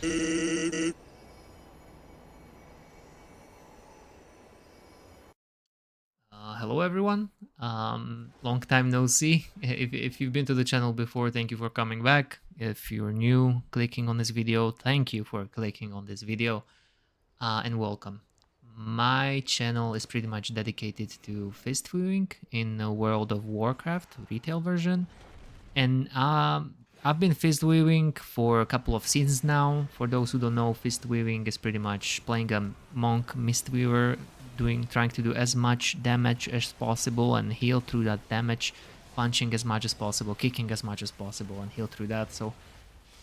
Hello everyone. Long time no see. If you've been to the channel before, thank you for coming back. If you're new clicking on this video, thank you for clicking on this video and welcome. My channel is pretty much dedicated to fist weaving in the World of Warcraft retail version. And I've been fist weaving for a couple of seasons now. For those who don't know, fist weaving is pretty much playing a monk Mistweaver, trying to do as much damage as possible and heal through that damage, punching as much as possible, kicking as much as possible, and heal through that. So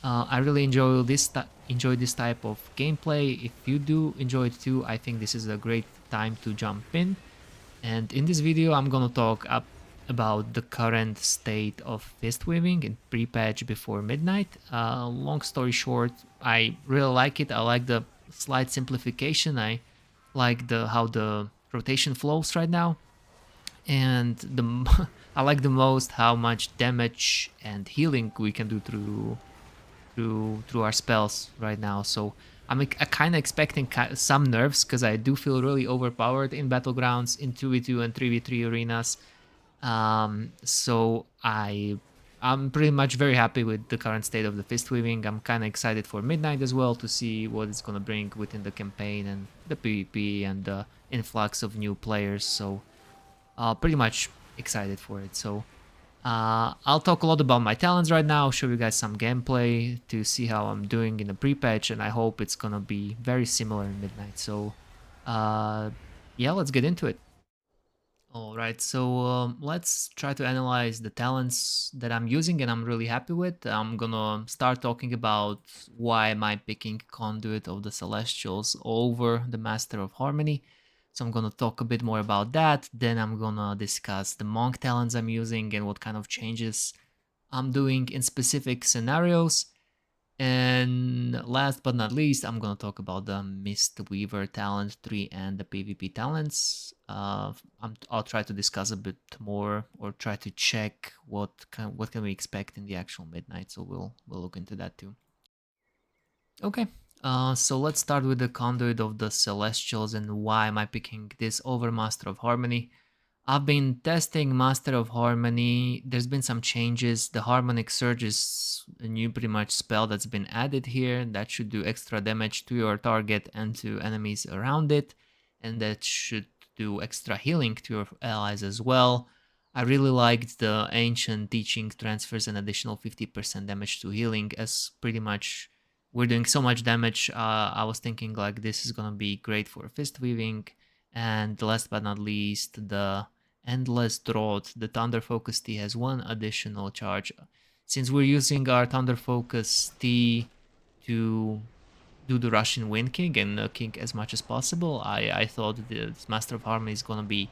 I really enjoy this type of gameplay. If you do enjoy it too, I think this is a great time to jump in. And in this video, I'm gonna talk about the current state of fist weaving in pre-patch before midnight. Long story short, I really like it. I like the slight simplification. I like how the rotation flows right now, and I like the most how much damage and healing we can do through our spells right now. So I'm kind of expecting some nerfs because I do feel really overpowered in battlegrounds in 2v2 and 3v3 arenas. So I'm pretty much very happy with the current state of the fist weaving. I'm kind of excited for midnight as well to see what it's gonna bring within the campaign and the PvP and the influx of new players. So pretty much excited for it. So I'll talk a lot about my talents right now, show you guys some gameplay to see how I'm doing in the pre-patch, and I hope it's gonna be very similar in midnight. So yeah, let's get into it. Alright, so let's try to analyze the talents that I'm using and I'm really happy with. I'm gonna start talking about why am I picking Conduit of the Celestials over the Master of Harmony. So I'm gonna talk a bit more about that, then I'm gonna discuss the Monk talents I'm using and what kind of changes I'm doing in specific scenarios. And last but not least, I'm gonna talk about the Mistweaver talent tree and the PvP talents. I'll try to discuss a bit more or try to check what can we expect in the actual midnight. So we'll look into that too. Okay, so let's start with the Conduit of the Celestials and why am I picking this over Master of Harmony. I've been testing Master of Harmony. There's been some changes. The Harmonic Surge is a new pretty much spell that's been added here that should do extra damage to your target and to enemies around it, and that should do extra healing to your allies as well. I really liked the Ancient Teaching transfers an additional 50% damage to healing, as pretty much we're doing so much damage. I was thinking like this is gonna be great for fist weaving. And last but not least, the Endless Drought. The Thunder Focus T has one additional charge. Since we're using our Thunder Focus T to do the Russian Wind King and King as much as possible, I thought the Master of Harmony is gonna be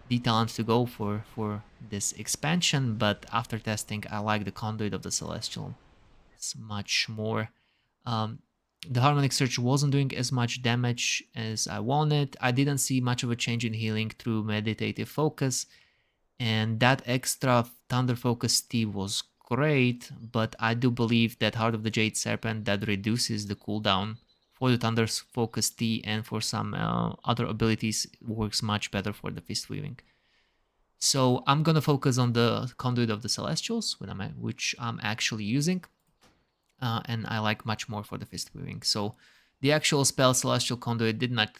the talent to go for this expansion, but after testing, I like the Conduit of the Celestial. It's much more. Um, the Harmonic Surge wasn't doing as much damage as I wanted. I didn't see much of a change in healing through Meditative Focus, and that extra Thunder Focus T was great, but I do believe that Heart of the Jade Serpent that reduces the cooldown for the Thunder Focus T and for some other abilities works much better for the Fist Weaving. So I'm gonna focus on the Conduit of the Celestials, which I'm actually using. And I like much more for the fist weaving. So the actual spell Celestial Conduit did not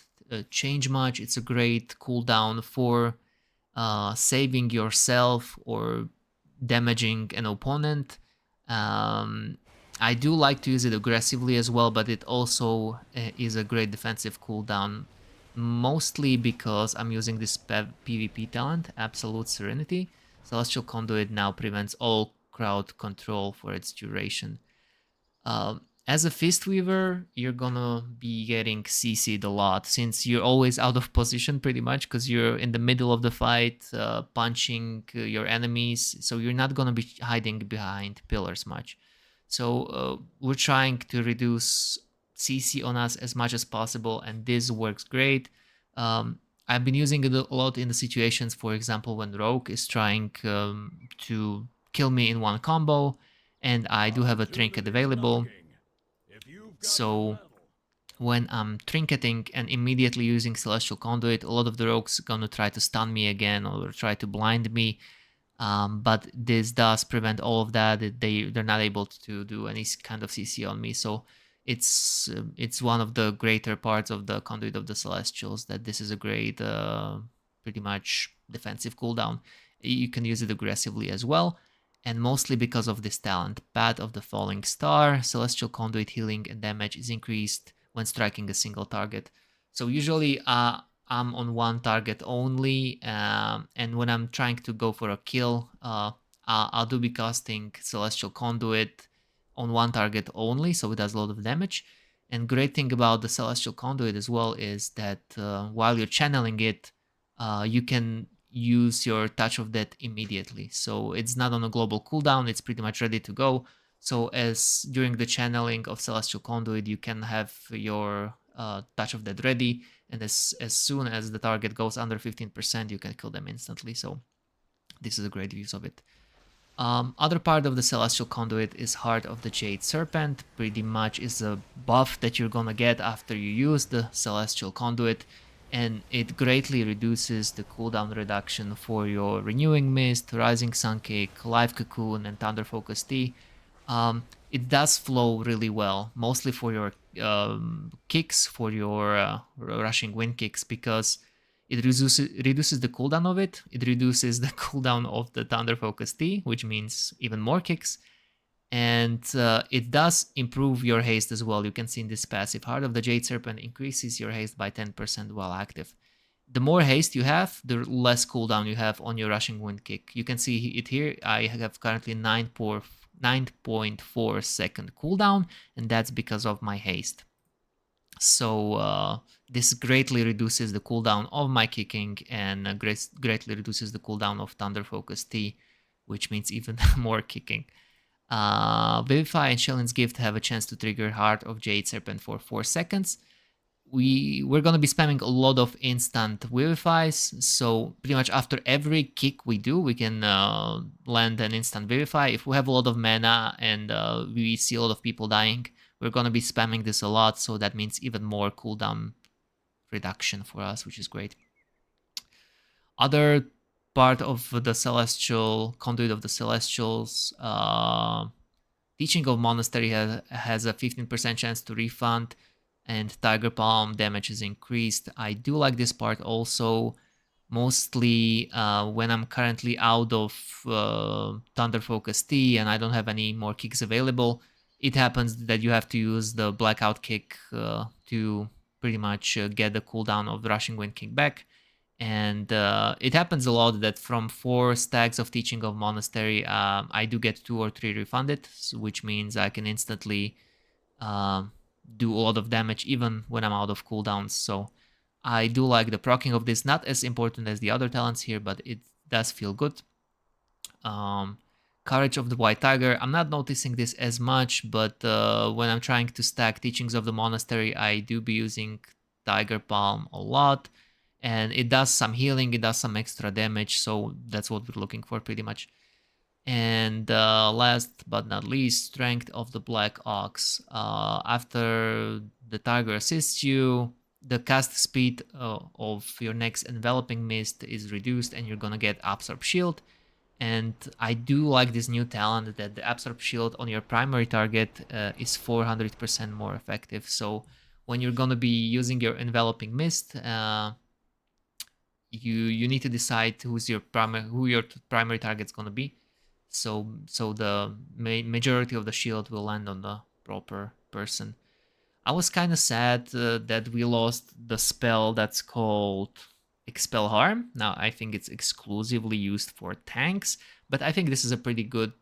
change much. It's a great cooldown for saving yourself or damaging an opponent. I do like to use it aggressively as well, but it also is a great defensive cooldown, mostly because I'm using this PvP talent, Absolute Serenity. Celestial Conduit now prevents all crowd control for its duration. As a fist weaver, you're gonna be getting CC'd a lot since you're always out of position pretty much because you're in the middle of the fight, punching your enemies. So you're not gonna be hiding behind pillars much. So we're trying to reduce CC on us as much as possible, and this works great. I've been using it a lot in the situations, for example, when Rogue is trying to kill me in one combo, and I do have a trinket available. So when I'm trinketing and immediately using Celestial Conduit, a lot of the rogues gonna try to stun me again or try to blind me. But this does prevent all of that. They're not able to do any kind of CC on me. So it's one of the greater parts of the Conduit of the Celestials, that this is a great, pretty much defensive cooldown. You can use it aggressively as well. And mostly because of this talent, Path of the Falling Star, Celestial Conduit healing and damage is increased when striking a single target. So usually I'm on one target only, and when I'm trying to go for a kill, I'll do be casting Celestial Conduit on one target only, so it does a lot of damage. And great thing about the Celestial Conduit as well is that while you're channeling it, you can use your Touch of Death immediately. So it's not on a global cooldown, it's pretty much ready to go. So as during the channeling of Celestial Conduit, you can have your Touch of Death ready, and as soon as the target goes under 15%, you can kill them instantly. So this is a great use of it. Other part of the Celestial Conduit is Heart of the Jade Serpent. Pretty much is a buff that you're gonna get after you use the Celestial Conduit, and it greatly reduces the cooldown reduction for your Renewing Mist, Rising Sun Kick, Life Cocoon, and Thunder Focus Tea. It does flow really well, mostly for your kicks, for your rushing wind kicks, because it reduces the cooldown of it. It reduces the cooldown of the Thunder Focus Tea, which means even more kicks. And it does improve your haste as well. You can see in this passive, Heart of the Jade Serpent increases your haste by 10% while active. The more haste you have, the less cooldown you have on your rushing wind kick. You can see it here. I have currently 9.4 second cooldown, and that's because of my haste. So this greatly reduces the cooldown of my kicking, and greatly reduces the cooldown of Thunder Focus Tea, which means even more kicking. Vivify and Shellin's Gift have a chance to trigger Heart of Jade Serpent for 4 seconds. We're gonna be spamming a lot of instant Vivifies, so pretty much after every kick we do, we can land an instant Vivify. If we have a lot of mana and we see a lot of people dying, we're gonna be spamming this a lot, so that means even more cooldown reduction for us, which is great. Other part of the Celestial Conduit of the Celestials, Teaching of Monastery has a 15% chance to refund, and Tiger Palm damage is increased. I do like this part also, mostly when I'm currently out of Thunder Focus Tea and I don't have any more kicks available. It happens that you have to use the Blackout Kick to pretty much get the cooldown of the Rushing Wind Kick back. And it happens a lot that from 4 stacks of Teaching of Monastery, I do get 2 or 3 refunded, which means I can instantly do a lot of damage even when I'm out of cooldowns. So I do like the proccing of this, not as important as the other talents here, but it does feel good. Courage of the White Tiger, I'm not noticing this as much, but when I'm trying to stack Teachings of the Monastery, I do be using Tiger Palm a lot, and it does some healing, it does some extra damage, so that's what we're looking for pretty much. And last but not least, Strength of the Black Ox. After the Tiger assists you, the cast speed of your next Enveloping Mist is reduced, and you're gonna get Absorb Shield. And I do like this new talent that the Absorb Shield on your primary target is 400% more effective. So when you're gonna be using your Enveloping Mist, you need to decide who your primary target's gonna be. So the majority of the shield will land on the proper person. I was kind of sad that we lost the spell that's called Expel Harm. Now I think it's exclusively used for tanks, but I think this is a pretty good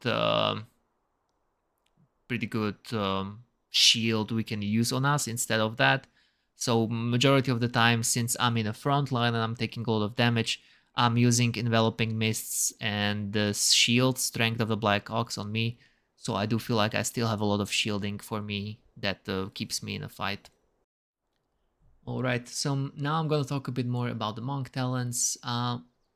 shield we can use on us instead of that. So majority of the time, since I'm in the front line and I'm taking a lot of damage, I'm using Enveloping Mists and the shield Strength of the Black Ox on me. So I do feel like I still have a lot of shielding for me that keeps me in a fight. Alright, so now I'm gonna talk a bit more about the monk talents.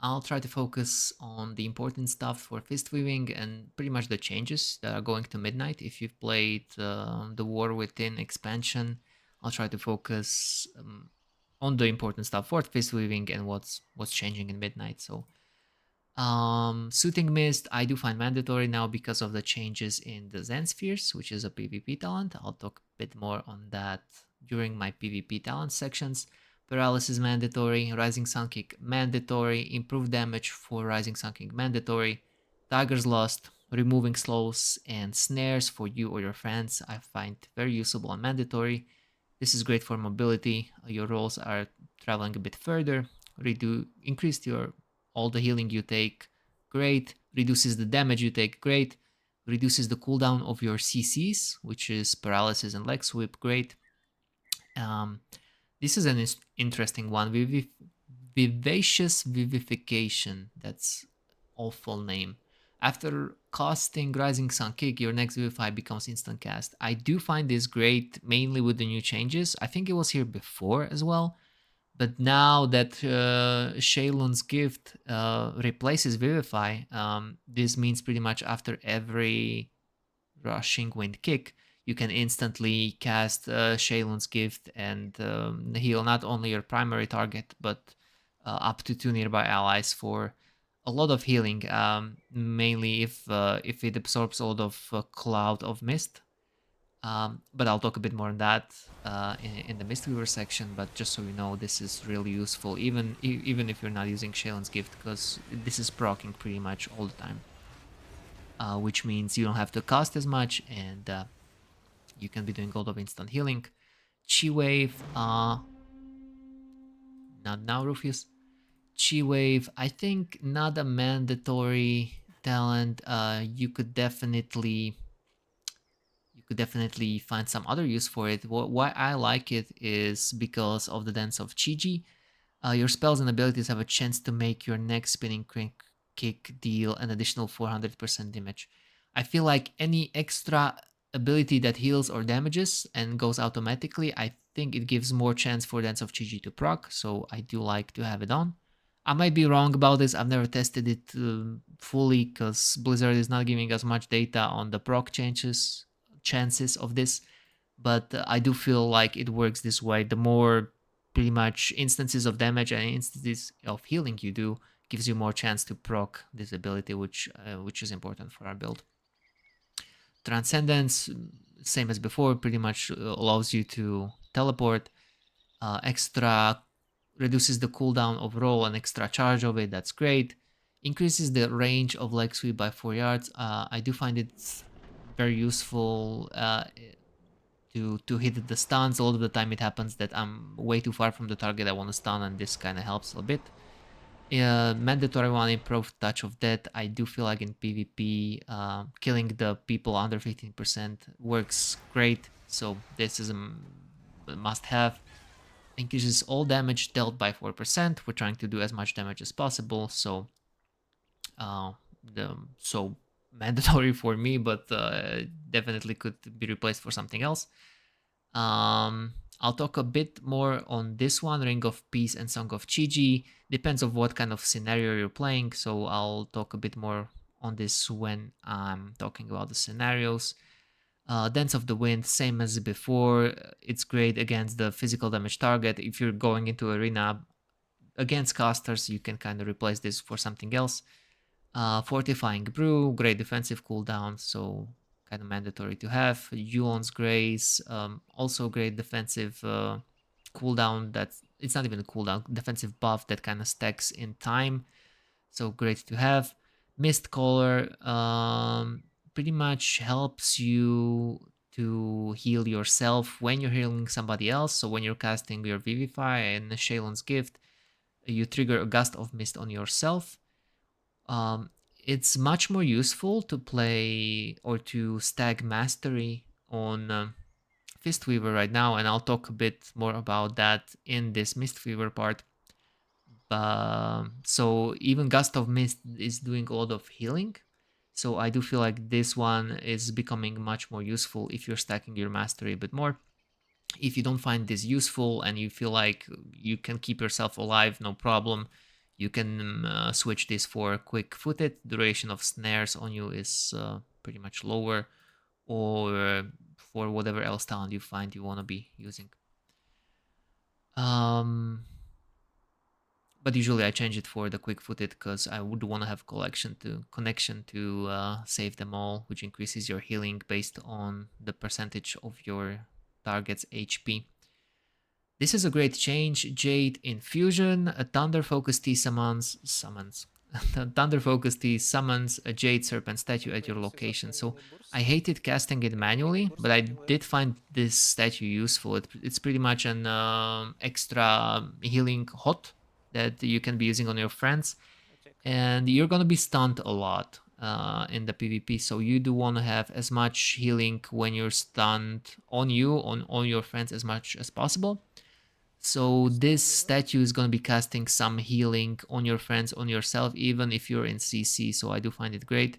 I'll try to focus on the important stuff for fist weaving and pretty much the changes that are going to midnight. If you've played the War Within expansion, I'll try to focus on the important stuff for fist weaving and what's changing in midnight. So Soothing Mist, I do find mandatory now because of the changes in the Zen Spheres, which is a PvP talent. I'll talk a bit more on that during my PvP talent sections. Paralysis mandatory, Rising Sun Kick mandatory, improved damage for Rising Sun Kick mandatory, Tiger's Lust, removing slows and snares for you or your friends, I find very usable and mandatory. This is great for mobility. Your rolls are traveling a bit further. Increase your all the healing you take, great. Reduces the damage you take, great. Reduces the cooldown of your CCs, which is paralysis and leg sweep, great. This is an interesting one. Vivacious Vivification. That's awful name. After casting Rising Sun Kick, your next Vivify becomes instant cast. I do find this great, mainly with the new changes. I think it was here before as well. But now that Shaylun's Gift replaces Vivify, this means pretty much after every Rushing Wind kick, you can instantly cast Shaylun's Gift and heal not only your primary target, but up to 2 nearby allies for a lot of healing, mainly if it absorbs a lot of Cloud of Mist. But I'll talk a bit more on that in the Mistweaver section. But just so you know, this is really useful, even if you're not using Shaylun's Gift, because this is proccing pretty much all the time. Which means you don't have to cast as much, and you can be doing a lot of instant healing. Chi Wave, not now, Rufus. Chi Wave, I think not a mandatory talent. You could definitely find some other use for it. Why I like it is because of the Dance of Chi-Ji. Your spells and abilities have a chance to make your next spinning kick deal an additional 400% damage. I feel like any extra ability that heals or damages and goes automatically, I think it gives more chance for Dance of Chi-Ji to proc, so I do like to have it on. I might be wrong about this. I've never tested it fully because Blizzard is not giving us much data on the proc chances of this, but I do feel like it works this way. The more pretty much instances of damage and instances of healing you do, gives you more chance to proc this ability, which is important for our build. Transcendence, same as before, pretty much allows you to teleport. Extra reduces the cooldown of roll and extra charge of it. That's great. Increases the range of leg sweep by 4 yards. I do find it very useful to hit the stuns. A lot of the time it happens that I'm way too far from the target I want to stun, and this kind of helps a bit. Mandatory one, improved touch of death. I do feel like in PvP, killing the people under 15% works great, so this is a must-have. Increases all damage dealt by 4%. We're trying to do as much damage as possible, so mandatory for me, but definitely could be replaced for something else. I'll talk a bit more on this one, Ring of Peace and Song of Chi-Ji. Depends on what kind of scenario you're playing, so I'll talk a bit more on this when I'm talking about the scenarios. Dance of the Wind, same as before. It's great against the physical damage target. If you're going into arena against casters, you can kind of replace this for something else. Fortifying Brew, great defensive cooldown, so kind of mandatory to have. Yuon's Grace, also great defensive cooldown. It's not even a cooldown, defensive buff that kind of stacks in time, so great to have. Mist Caller pretty much helps you to heal yourself when you're healing somebody else. So when you're casting your Vivify and Shaylun's Gift, you trigger a Gust of Mist on yourself. It's much more useful to play or to stack Mastery on Fistweaver right now, and I'll talk a bit more about that in this Mistweaver part. So even Gust of Mist is doing a lot of healing, so I do feel like this one is becoming much more useful if you're stacking your Mastery a bit more. If you don't find this useful and you feel like you can keep yourself alive, no problem, You can switch this for quick-footed. Duration of snares on you is pretty much lower, or for whatever else talent you find you want to be using. But usually I change it for the quick-footed because I would want to have connection to save them all, which increases your healing based on the percentage of your target's HP. This is a great change. Jade Infusion, a Thunder Focus T summons. Thunder Focus T summons a Jade Serpent statue at your location. So I hated casting it manually, but I did find this statue useful. It's pretty much an extra healing hot that you can be using on your friends. And you're going to be stunned a lot in the PvP. So you do want to have as much healing when you're stunned on you, on your friends as much as possible. So this statue is going to be casting some healing on your friends, on yourself, even if you're in CC. So I do find it great.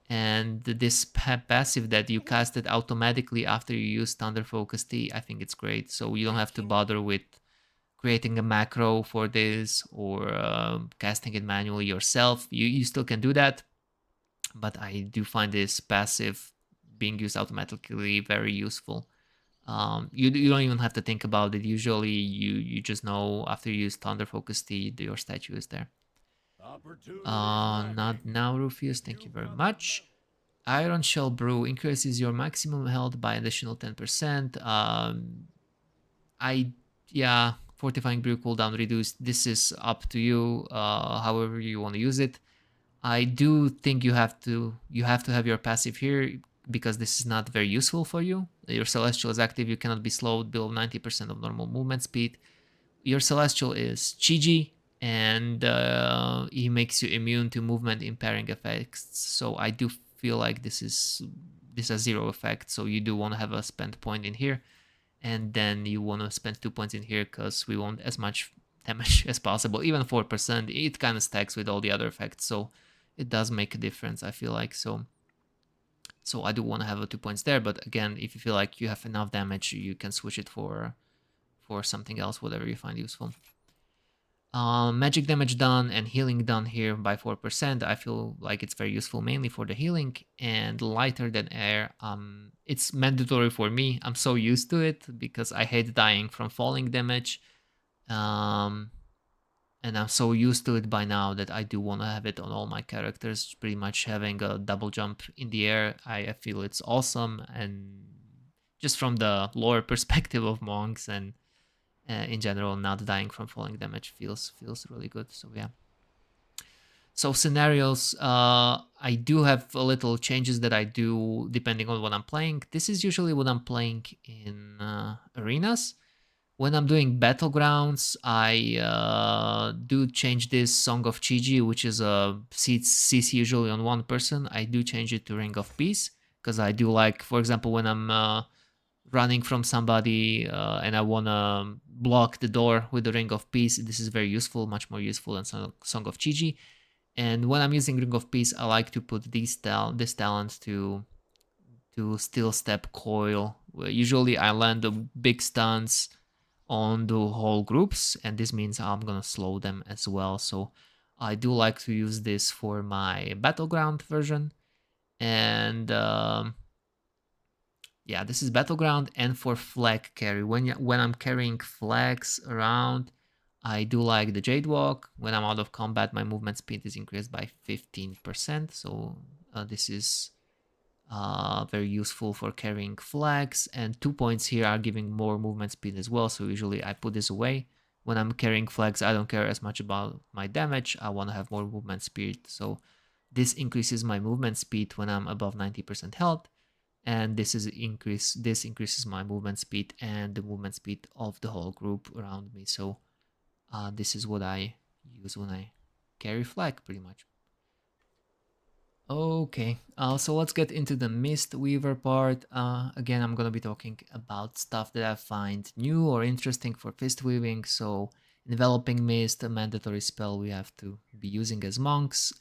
And this passive that you casted automatically after you use Thunder Focus T, I think it's great. So you don't have to bother with creating a macro for this or casting it manually yourself. You still can do that. But I do find this passive being used automatically very useful. You don't even have to think about it. Usually you just know after you use Thunder Focus T, your statue is there. Not now, Rufus. Thank you very much. Iron Shell Brew increases your maximum health by additional 10%. Yeah, Fortifying Brew cooldown reduced. This is up to you, however you want to use it. I do think you have to have your passive here because this is not very useful for you. Your Celestial is active, you cannot be slowed below 90% of normal movement speed. Your Celestial is Chiji, and he makes you immune to movement impairing effects. So I do feel like this has 0 effect, so you do want to have a spend point in here. And then you want to spend 2 points in here because we want as much damage as possible. Even 4%, it kind of stacks with all the other effects. So it does make a difference, I feel like. So I do want to have 2 points there, but again, if you feel like you have enough damage, you can switch it for something else, whatever you find useful. Magic damage done and healing done here by 4%. I feel like it's very useful mainly for the healing, and lighter than air. It's mandatory for me. I'm so used to it because I hate dying from falling damage. And I'm so used to it by now that I do want to have it on all my characters. Pretty much having a double jump in the air, I feel it's awesome. And just from the lore perspective of monks and in general, not dying from falling damage feels really good. So yeah. So scenarios, I do have a little changes that I do depending on what I'm playing. This is usually what I'm playing in arenas. When I'm doing battlegrounds, I do change this Song of Chiji, which is a CC usually on one person. I do change it to Ring of Peace because I do like, for example, when I'm running from somebody and I want to block the door with the Ring of Peace, this is very useful, much more useful than Song of Chiji. And when I'm using Ring of Peace, I like to put this talent to Still Step Coil. Usually I land the big stuns on the whole groups, and this means I'm gonna slow them as well. So I do like to use this for my battleground version. And yeah, this is battleground. And for flag carry, when I'm carrying flags around, I do like the Jade Walk. When I'm out of combat, my movement speed is increased by 15%. So this is very useful for carrying flags, and 2 points here are giving more movement speed as well. So usually I put this away. When I'm carrying flags, I don't care as much about my damage. I want to have more movement speed. So this increases my movement speed when I'm above 90% health, and this increases my movement speed and the movement speed of the whole group around me. So this is what I use when I carry flag, pretty much. Okay, so let's get into the Mistweaver part. Again, I'm gonna be talking about stuff that I find new or interesting for fist weaving. So, enveloping mist, a mandatory spell we have to be using as monks.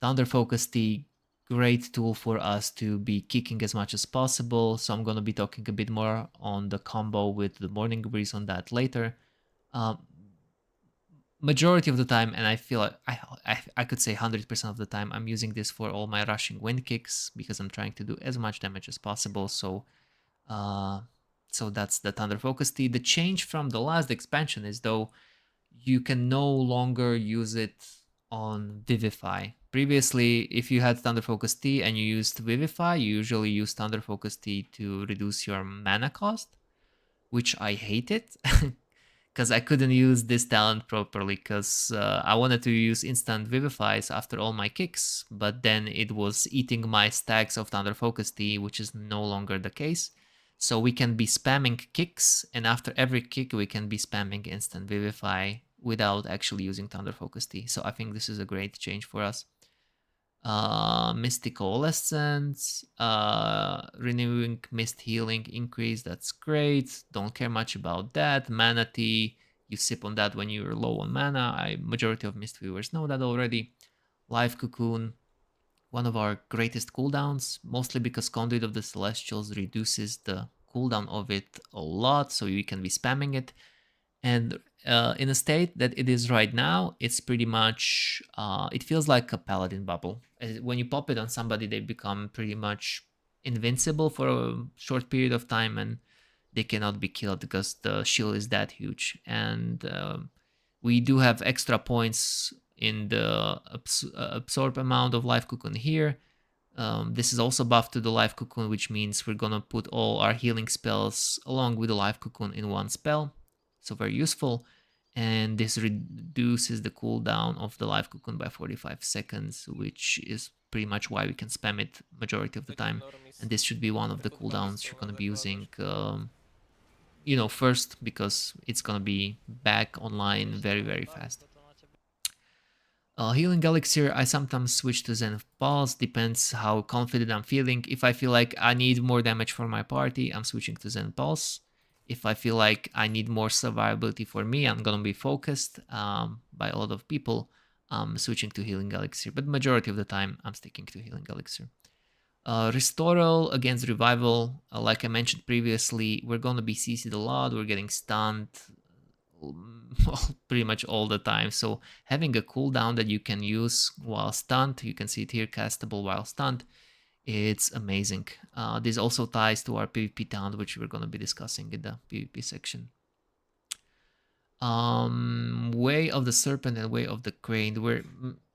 Thunder Focus T, great tool for us to be kicking as much as possible. So I'm gonna be talking a bit more on the combo with the Morning Breeze on that later. majority of the time, and I feel like I could say 100% of the time, I'm using this for all my rushing wind kicks because I'm trying to do as much damage as possible. Uh, so that's the Thunder Focus Tea. The change from the last expansion is though you can no longer use it on Vivify. Previously, if you had Thunder Focus Tea and you used Vivify, you usually use Thunder Focus Tea to reduce your mana cost, which I hated because I couldn't use this talent properly because I wanted to use instant Vivifies after all my kicks, but then it was eating my stacks of Thunder Focus Tea, which is no longer the case. So we can be spamming kicks, and after every kick, we can be spamming instant Vivify without actually using Thunder Focus Tea. So I think this is a great change for us. Mystic Coalescence, renewing mist healing increase, that's great. Don't care much about that. Mana Tea, you sip on that when you're low on mana. Majority of Mistweavers know that already. Live Cocoon, one of our greatest cooldowns, mostly because Conduit of the Celestials reduces the cooldown of it a lot, so you can be spamming it. And in a state that it is right now, it's pretty much, it feels like a paladin bubble. When you pop it on somebody, they become pretty much invincible for a short period of time and they cannot be killed because the shield is that huge. And we do have extra points in the absorb amount of life cocoon here. This is also buffed to the life cocoon, which means we're gonna put all our healing spells along with the life cocoon in one spell. So very useful. And this reduces the cooldown of the life cocoon by 45 seconds, which is pretty much why we can spam it majority of the time. And this should be one of the cooldowns you're gonna be using, first, because it's gonna be back online very, very fast. Healing Elixir, I sometimes switch to Zen Pulse, depends how confident I'm feeling. If I feel like I need more damage for my party, I'm switching to Zen Pulse. If I feel like I need more survivability for me, I'm gonna be focused by a lot of people, I'm switching to Healing Elixir. But majority of the time, I'm sticking to Healing Elixir. Restoral against Revival, like I mentioned previously, we're gonna be CC'd a lot, we're getting stunned, pretty much all the time. So having a cooldown that you can use while stunned, you can see it here, castable while stunned, it's amazing. This also ties to our PvP talent, which we're going to be discussing in the PvP section. Way of the Serpent and Way of the Crane.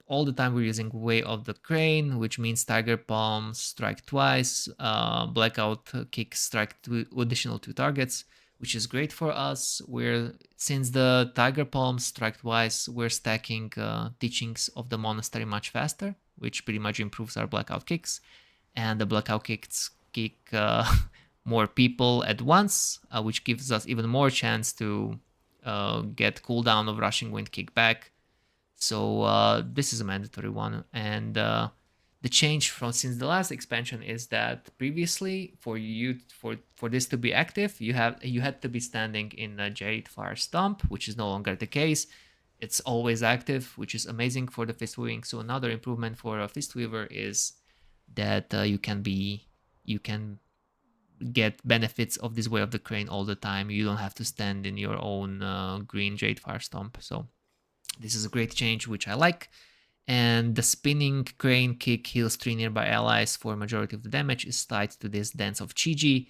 All the time we're using Way of the Crane, which means Tiger Palm, strike twice, Blackout Kick, strike additional 2 targets, which is great for us. Since the Tiger Palm strike twice, we're stacking Teachings of the Monastery much faster, which pretty much improves our Blackout Kicks. And the Blackout Kicks kick more people at once, which gives us even more chance to get cooldown of Rushing Wind Kick back. So this is a mandatory one. And the change from since the last expansion is that previously for this to be active, you had to be standing in a Jadefire Stomp, which is no longer the case. It's always active, which is amazing for the Fistweaving. So another improvement for a Fistweaver is that you can get benefits of this Way of the Crane all the time. You don't have to stand in your own green Jadefire Stomp. So this is a great change, which I like. And the spinning crane kick heals 3 nearby allies for majority of the damage is tied to this Dance of Chi-Ji,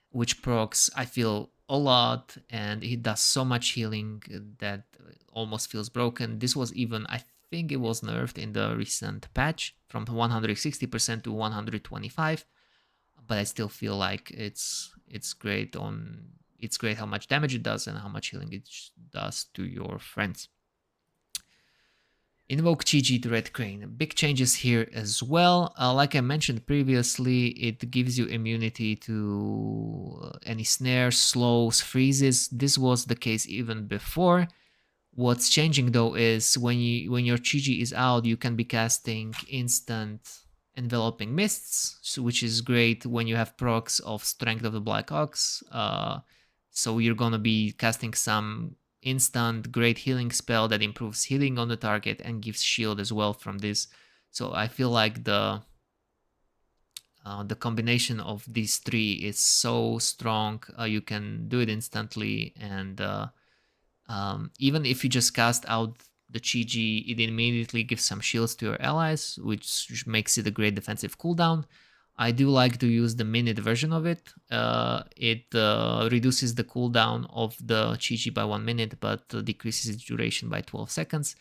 which procs, I feel, a lot, and it does so much healing that almost feels broken. This was even, I think it was nerfed in the recent patch from 160% to 125, but I still feel like it's great how much damage it does and how much healing it does to your friends. Invoke Chi-Ji to Red Crane. Big changes here as well. Like I mentioned previously, it gives you immunity to any snares, slows, freezes. This was the case even before. What's changing though is when your Chi-Ji is out, you can be casting instant enveloping mists, which is great when you have procs of Strength of the Black Ox. So you're gonna be casting some instant great healing spell that improves healing on the target and gives shield as well from this. So I feel like the combination of these 3 is so strong. You can do it instantly, and Even if you just cast out the Chi-Ji, it immediately gives some shields to your allies, which makes it a great defensive cooldown. I do like to use the minute version of it. It reduces the cooldown of the Chi-Ji by 1 minute, but decreases its duration by 12 seconds.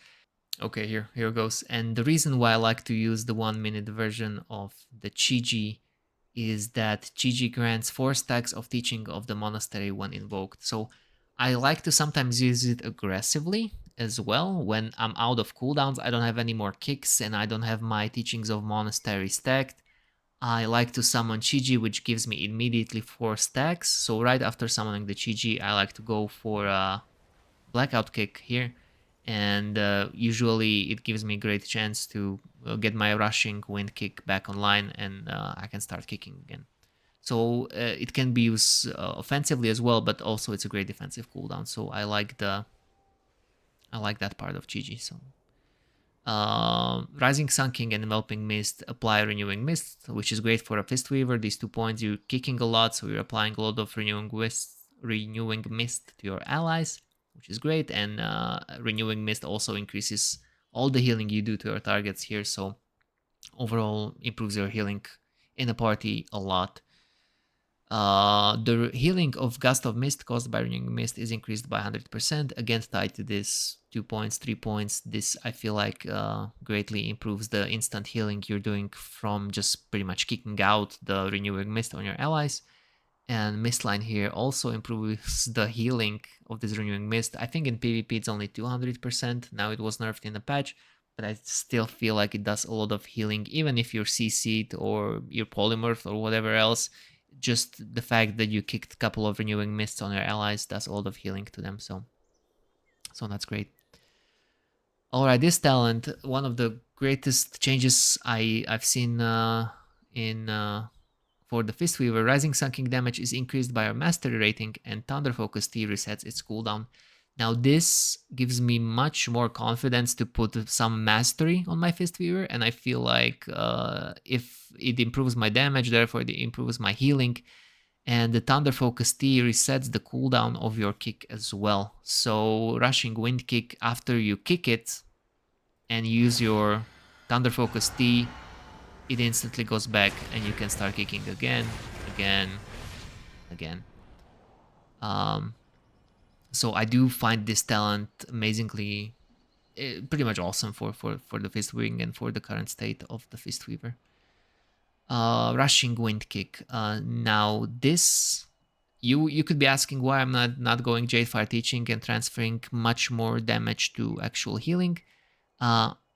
Okay, here goes. And the reason why I like to use the 1 minute version of the Chi-Ji is that Chi-Ji grants 4 stacks of teaching of the monastery when invoked. So I like to sometimes use it aggressively as well when I'm out of cooldowns. I don't have any more kicks and I don't have my teachings of monastery stacked. I like to summon Chi-Ji, which gives me immediately 4 stacks. So right after summoning the Chi-Ji, I like to go for a blackout kick here. And usually it gives me a great chance to get my rushing wind kick back online, and I can start kicking again. So it can be used offensively as well, but also it's a great defensive cooldown. So I like that part of Chi-Ji. So Rising Sun King and Enveloping Mist apply Renewing Mist, which is great for a Fistweaver. These 2 points, you're kicking a lot, so you're applying a lot of Renewing Mist to your allies, which is great. And Renewing Mist also increases all the healing you do to your targets here, so overall improves your healing in a party a lot. The healing of Gust of Mist caused by Renewing Mist is increased by 100%. Again, tied to this 2 points, 3 points. This, I feel like, greatly improves the instant healing you're doing from just pretty much kicking out the Renewing Mist on your allies. And Mistline here also improves the healing of this Renewing Mist. I think in PvP it's only 200%. Now it was nerfed in the patch, but I still feel like it does a lot of healing, even if you're CC'd or you're polymorphed or whatever else. Just the fact that you kicked a couple of Renewing Mists on your allies does a lot of healing to them, so that's great. Alright, this talent, one of the greatest changes I've seen for the Fistweaver. Rising Sun King damage is increased by our mastery rating, and Thunder Focus T resets its cooldown. Now this gives me much more confidence to put some mastery on my Fistweaver, and I feel like if it improves my damage, therefore it improves my healing, and the Thunder Focus T resets the cooldown of your kick as well. So Rushing Wind Kick, after you kick it and use your Thunder Focus T, it instantly goes back and you can start kicking again. So I do find this talent amazingly, pretty much awesome for the Fistwing and for the current state of the Fistweaver. Rushing Wind Kick. Now this, you could be asking why I'm not going Jadefire Teaching and transferring much more damage to actual healing.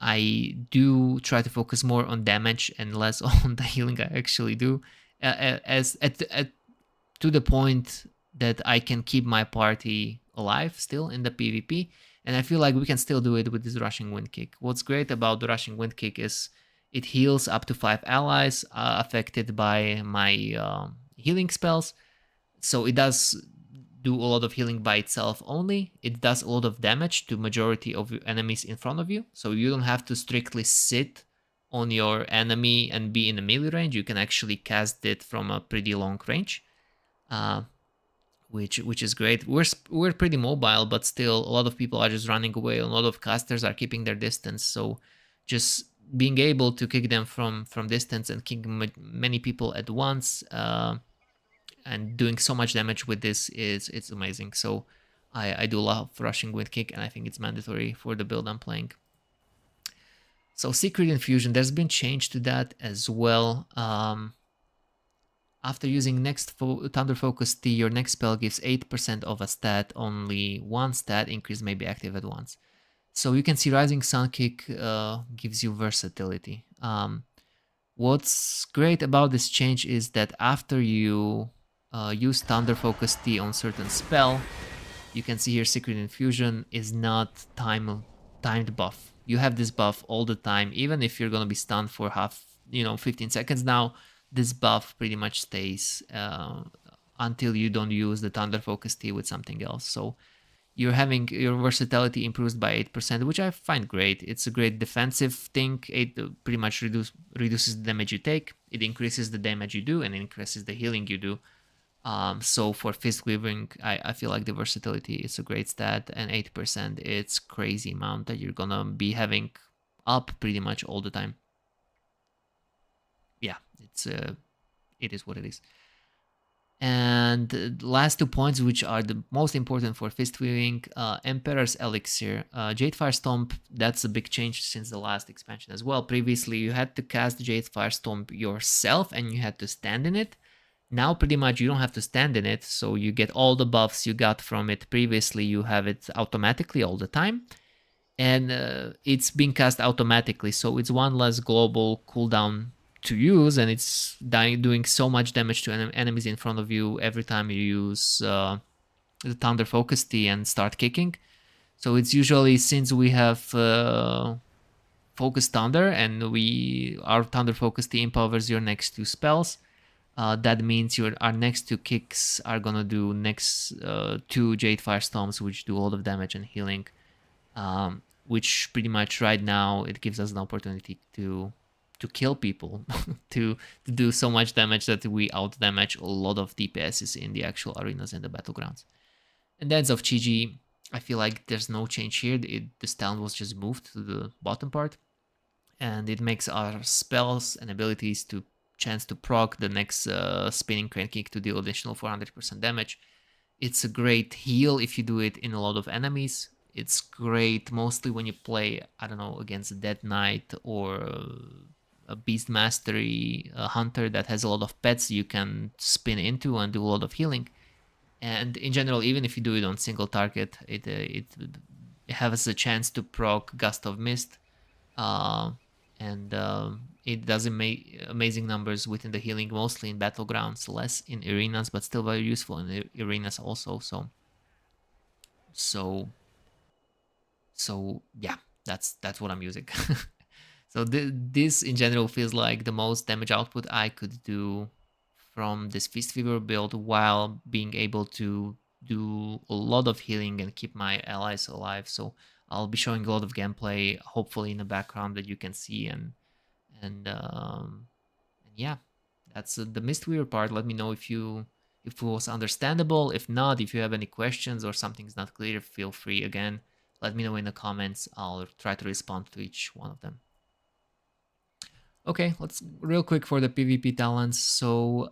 I do try to focus more on damage and less on the healing I actually do, to the point that I can keep my party alive still in the PvP, and I feel like we can still do it with this Rushing Wind Kick. What's great about the Rushing Wind Kick is it heals up to 5 allies affected by my healing spells, so it does do a lot of healing by itself only. It does a lot of damage to majority of your enemies in front of you, so you don't have to strictly sit on your enemy and be in a melee range. You can actually cast it from a pretty long range, which is great. We're pretty mobile, but still a lot of people are just running away. A lot of casters are keeping their distance, so just being able to kick them from distance and kick many people at once, and doing so much damage with this it's amazing. So I do love Rushing Wind Kick, and I think it's mandatory for the build I'm playing. So Secret Infusion, there's been change to that as well. After using Thunder Focus T, your next spell gives 8% of a stat. Only one stat increase may be active at once. So you can see Rising Sun Kick gives you versatility. What's great about this change is that after you use Thunder Focus T on certain spell, you can see here Secret Infusion is not timed buff. You have this buff all the time, even if you're gonna be stunned for 15 seconds now. This buff pretty much stays until you don't use the Thunder Focus T with something else. So you're having your versatility improved by 8%, which I find great. It's a great defensive thing. It pretty much reduces the damage you take. It increases the damage you do and increases the healing you do. So for fist weaving, I feel like the versatility is a great stat, and 80% it's crazy amount that you're gonna be having up pretty much all the time. Yeah, it is what it is. And the last 2 points, which are the most important for fist weaving, Emperor's Elixir. Jade Firestomp, that's a big change since the last expansion as well. Previously, you had to cast Jade Firestomp yourself and you had to stand in it. Now, pretty much, you don't have to stand in it, so you get all the buffs you got from it previously. You have it automatically all the time, and it's being cast automatically, so it's one less global cooldown to use, and it's doing so much damage to enemies in front of you every time you use the Thunder Focus Tea and start kicking. So it's usually, since we have Focus Thunder and our Thunder Focus Tea empowers your next 2 spells, that means our next 2 kicks are gonna do next 2 Jade Firestorms, which do a lot of damage and healing. Which pretty much right now it gives us an opportunity to kill people, to do so much damage that we out damage a lot of DPSs in the actual arenas and the battlegrounds. And Dance of Chi-Ji, I feel like there's no change here. The stand was just moved to the bottom part, and it makes our spells and abilities to chance to proc the next spinning crane kick to deal additional 400% damage. It's a great heal if you do it in a lot of enemies. It's great mostly when you play, I don't know, against a Dead Knight or a Beast Mastery a hunter that has a lot of pets you can spin into and do a lot of healing. And in general, even if you do it on single target, it has a chance to proc Gust of Mist, uh, and it does amazing numbers within the healing, mostly in battlegrounds, less in arenas, but still very useful in arenas also. So yeah, that's what I'm using. So this in general feels like the most damage output I could do from this Fistweaver build, while being able to do a lot of healing and keep my allies alive. So I'll be showing a lot of gameplay, hopefully in the background that you can see, and yeah, that's the Mistweaver part. Let me know if it was understandable. If not, if you have any questions or something's not clear, feel free again. Let me know in the comments. I'll try to respond to each one of them. Okay, let's real quick for the PvP talents. So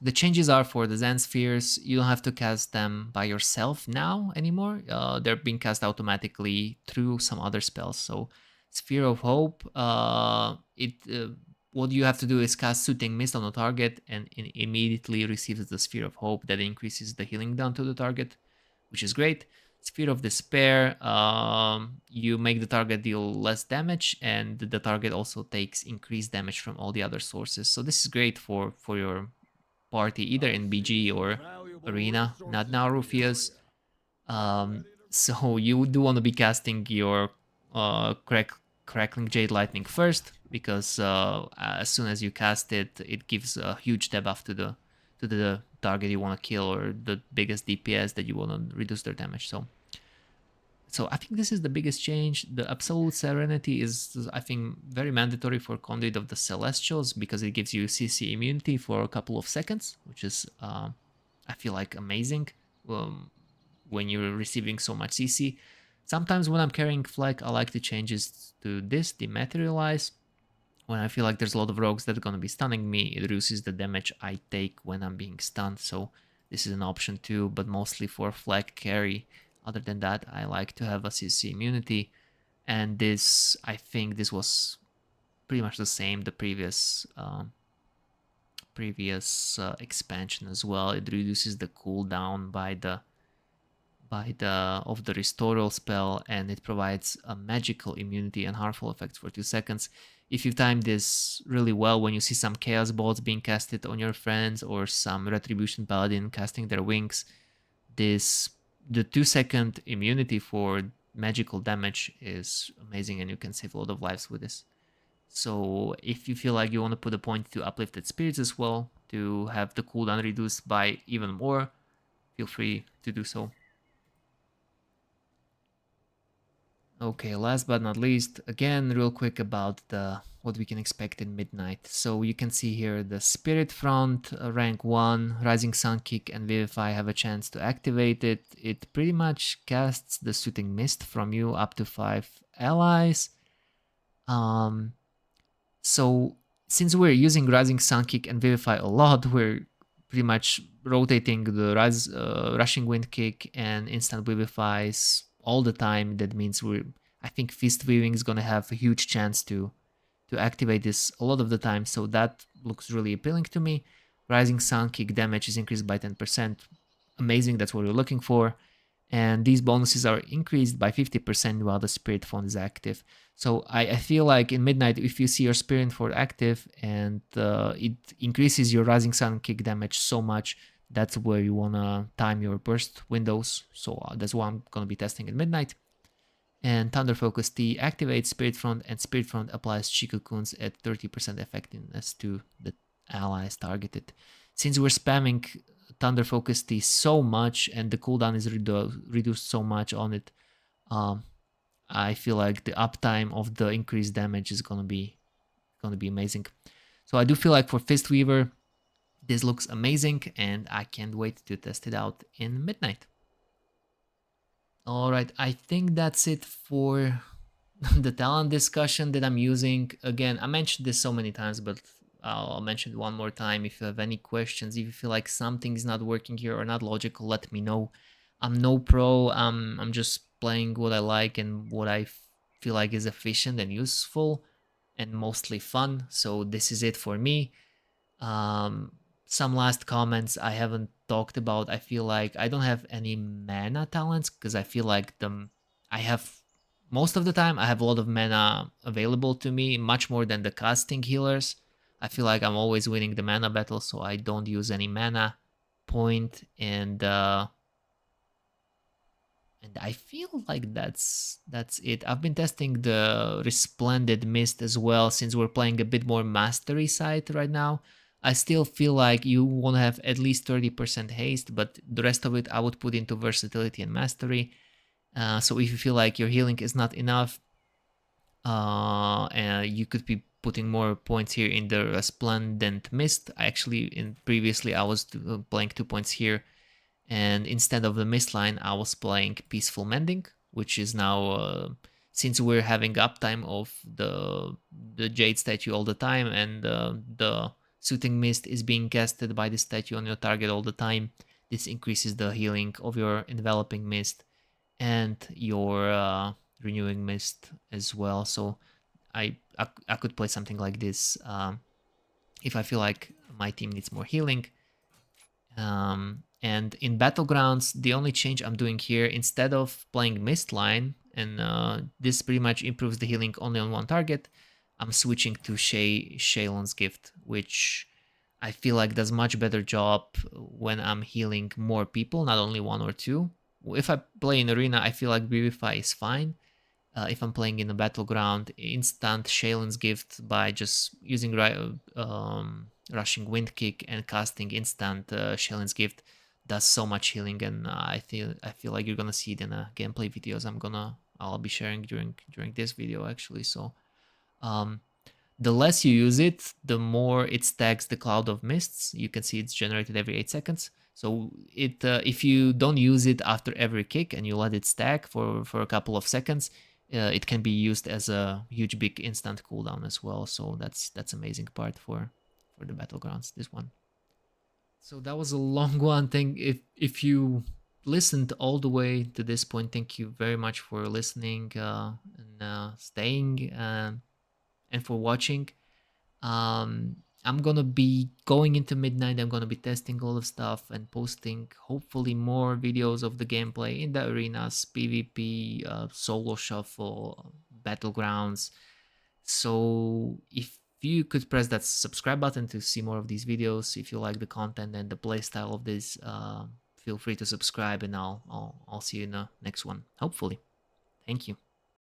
the changes are for the Zen spheres. You don't have to cast them by yourself now anymore. They're being cast automatically through some other spells. So Sphere of Hope, what you have to do is cast Soothing Mist on the target, and it immediately receives the Sphere of Hope that increases the healing down to the target, which is great. Sphere of Despair, you make the target deal less damage, and the target also takes increased damage from all the other sources. So this is great for your party, either in BG or Arena. Not now, Rufius. So you do want to be casting your Crackling Jade Lightning first, because as soon as you cast it, it gives a huge debuff to the target you want to kill, or the biggest DPS that you want to reduce their damage. So I think this is the biggest change. The Absolute Serenity is, I think, very mandatory for Conduit of the Celestials, because it gives you CC immunity for a couple of seconds, which is, I feel like, amazing when you're receiving so much CC. Sometimes when I'm carrying Flag, I like to change it to this, Dematerialize. When I feel like there's a lot of rogues that are going to be stunning me, it reduces the damage I take when I'm being stunned. So this is an option too, but mostly for Flag carry. Other than that, I like to have a CC immunity, and this, I think this was pretty much the same the previous expansion as well. It reduces the cooldown by the of the restoral spell, and it provides a magical immunity and harmful effects for 2 seconds. If you time this really well, when you see some chaos bolts being casted on your friends, or some retribution paladin casting their wings, the 2-second immunity for magical damage is amazing, and you can save a lot of lives with this. So if you feel like you want to put a point to Uplifted Spirits as well, to have the cooldown reduced by even more, feel free to do so. Okay, last but not least, again, real quick about the what we can expect in Midnight. So you can see here the Spirit Front, rank 1, Rising Sun Kick and Vivify have a chance to activate it. It pretty much casts the Soothing Mist from you up to 5 allies. So since we're using Rising Sun Kick and Vivify a lot, we're pretty much rotating the Rushing Wind Kick and Instant Vivifies all the time. That means I think Fist Weaving is gonna have a huge chance to activate this a lot of the time, so that looks really appealing to me. Rising Sun Kick damage is increased by 10%. Amazing, that's what we're looking for. And these bonuses are increased by 50% while the Spirit Font is active. So I feel like in Midnight, if you see your Spirit Font active and it increases your Rising Sun Kick damage so much, that's where you want to time your burst windows. So that's what I'm going to be testing at Midnight. And Thunder Focus T activates Spirit Front, and Spirit Front applies Chikukuns at 30% effectiveness to the allies targeted. Since we're spamming Thunder Focus T so much and the cooldown is reduced so much on it, I feel like the uptime of the increased damage is gonna be amazing. So I do feel like for Fistweaver, this looks amazing, and I can't wait to test it out in Midnight. All right, I think that's it for the talent discussion that I'm using. Again, I mentioned this so many times, but I'll mention it one more time. If you have any questions, if you feel like something is not working here or not logical, let me know. I'm no pro. I'm just playing what I like and what I feel like is efficient and useful and mostly fun. So this is it for me. Some last comments I haven't talked about. I feel like I don't have any mana talents because I feel like I have most of the time I have a lot of mana available to me, much more than the casting healers. I feel like I'm always winning the mana battle, so I don't use any mana point, and I feel like that's it. I've been testing the Resplendent Mist as well, since we're playing a bit more mastery side right now. I still feel like you want to have at least 30% haste, but the rest of it I would put into versatility and mastery. So if you feel like your healing is not enough, and you could be putting more points here in the Resplendent Mist. Previously I was playing 2 points here, and instead of the Mist line I was playing Peaceful Mending, which is now, since we're having uptime of the Jade statue all the time, and the Soothing Mist is being casted by the statue on your target all the time, this increases the healing of your Enveloping Mist and your Renewing Mist as well. So I could play something like this if I feel like my team needs more healing. And in Battlegrounds, the only change I'm doing here, instead of playing Mist line, and this pretty much improves the healing only on one target, I'm switching to Shaylon's Gift, which I feel like does much better job when I'm healing more people, not only one or two. If I play in Arena, I feel like Vivify is fine. If I'm playing in a Battleground, instant Shaylon's Gift by just using Rushing Wind Kick and casting instant Shaylon's Gift does so much healing, and I feel like you're gonna see it in gameplay videos I'll be sharing during this video actually. So the less you use it, the more it stacks the Cloud of Mists. You can see it's generated every 8 seconds. So if you don't use it after every kick and you let it stack for a couple of seconds, it can be used as a huge big instant cooldown as well. So that's amazing part for the Battlegrounds, this one. So that was a long one. If you listened all the way to this point, thank you very much for listening and staying and for watching. I'm gonna be going into Midnight. I'm gonna be testing all the stuff and posting hopefully more videos of the gameplay in the arenas, PvP, solo shuffle, battlegrounds. So if you could press that subscribe button to see more of these videos, if you like the content and the playstyle of this, feel free to subscribe, and I'll see you in the next one, hopefully. Thank you.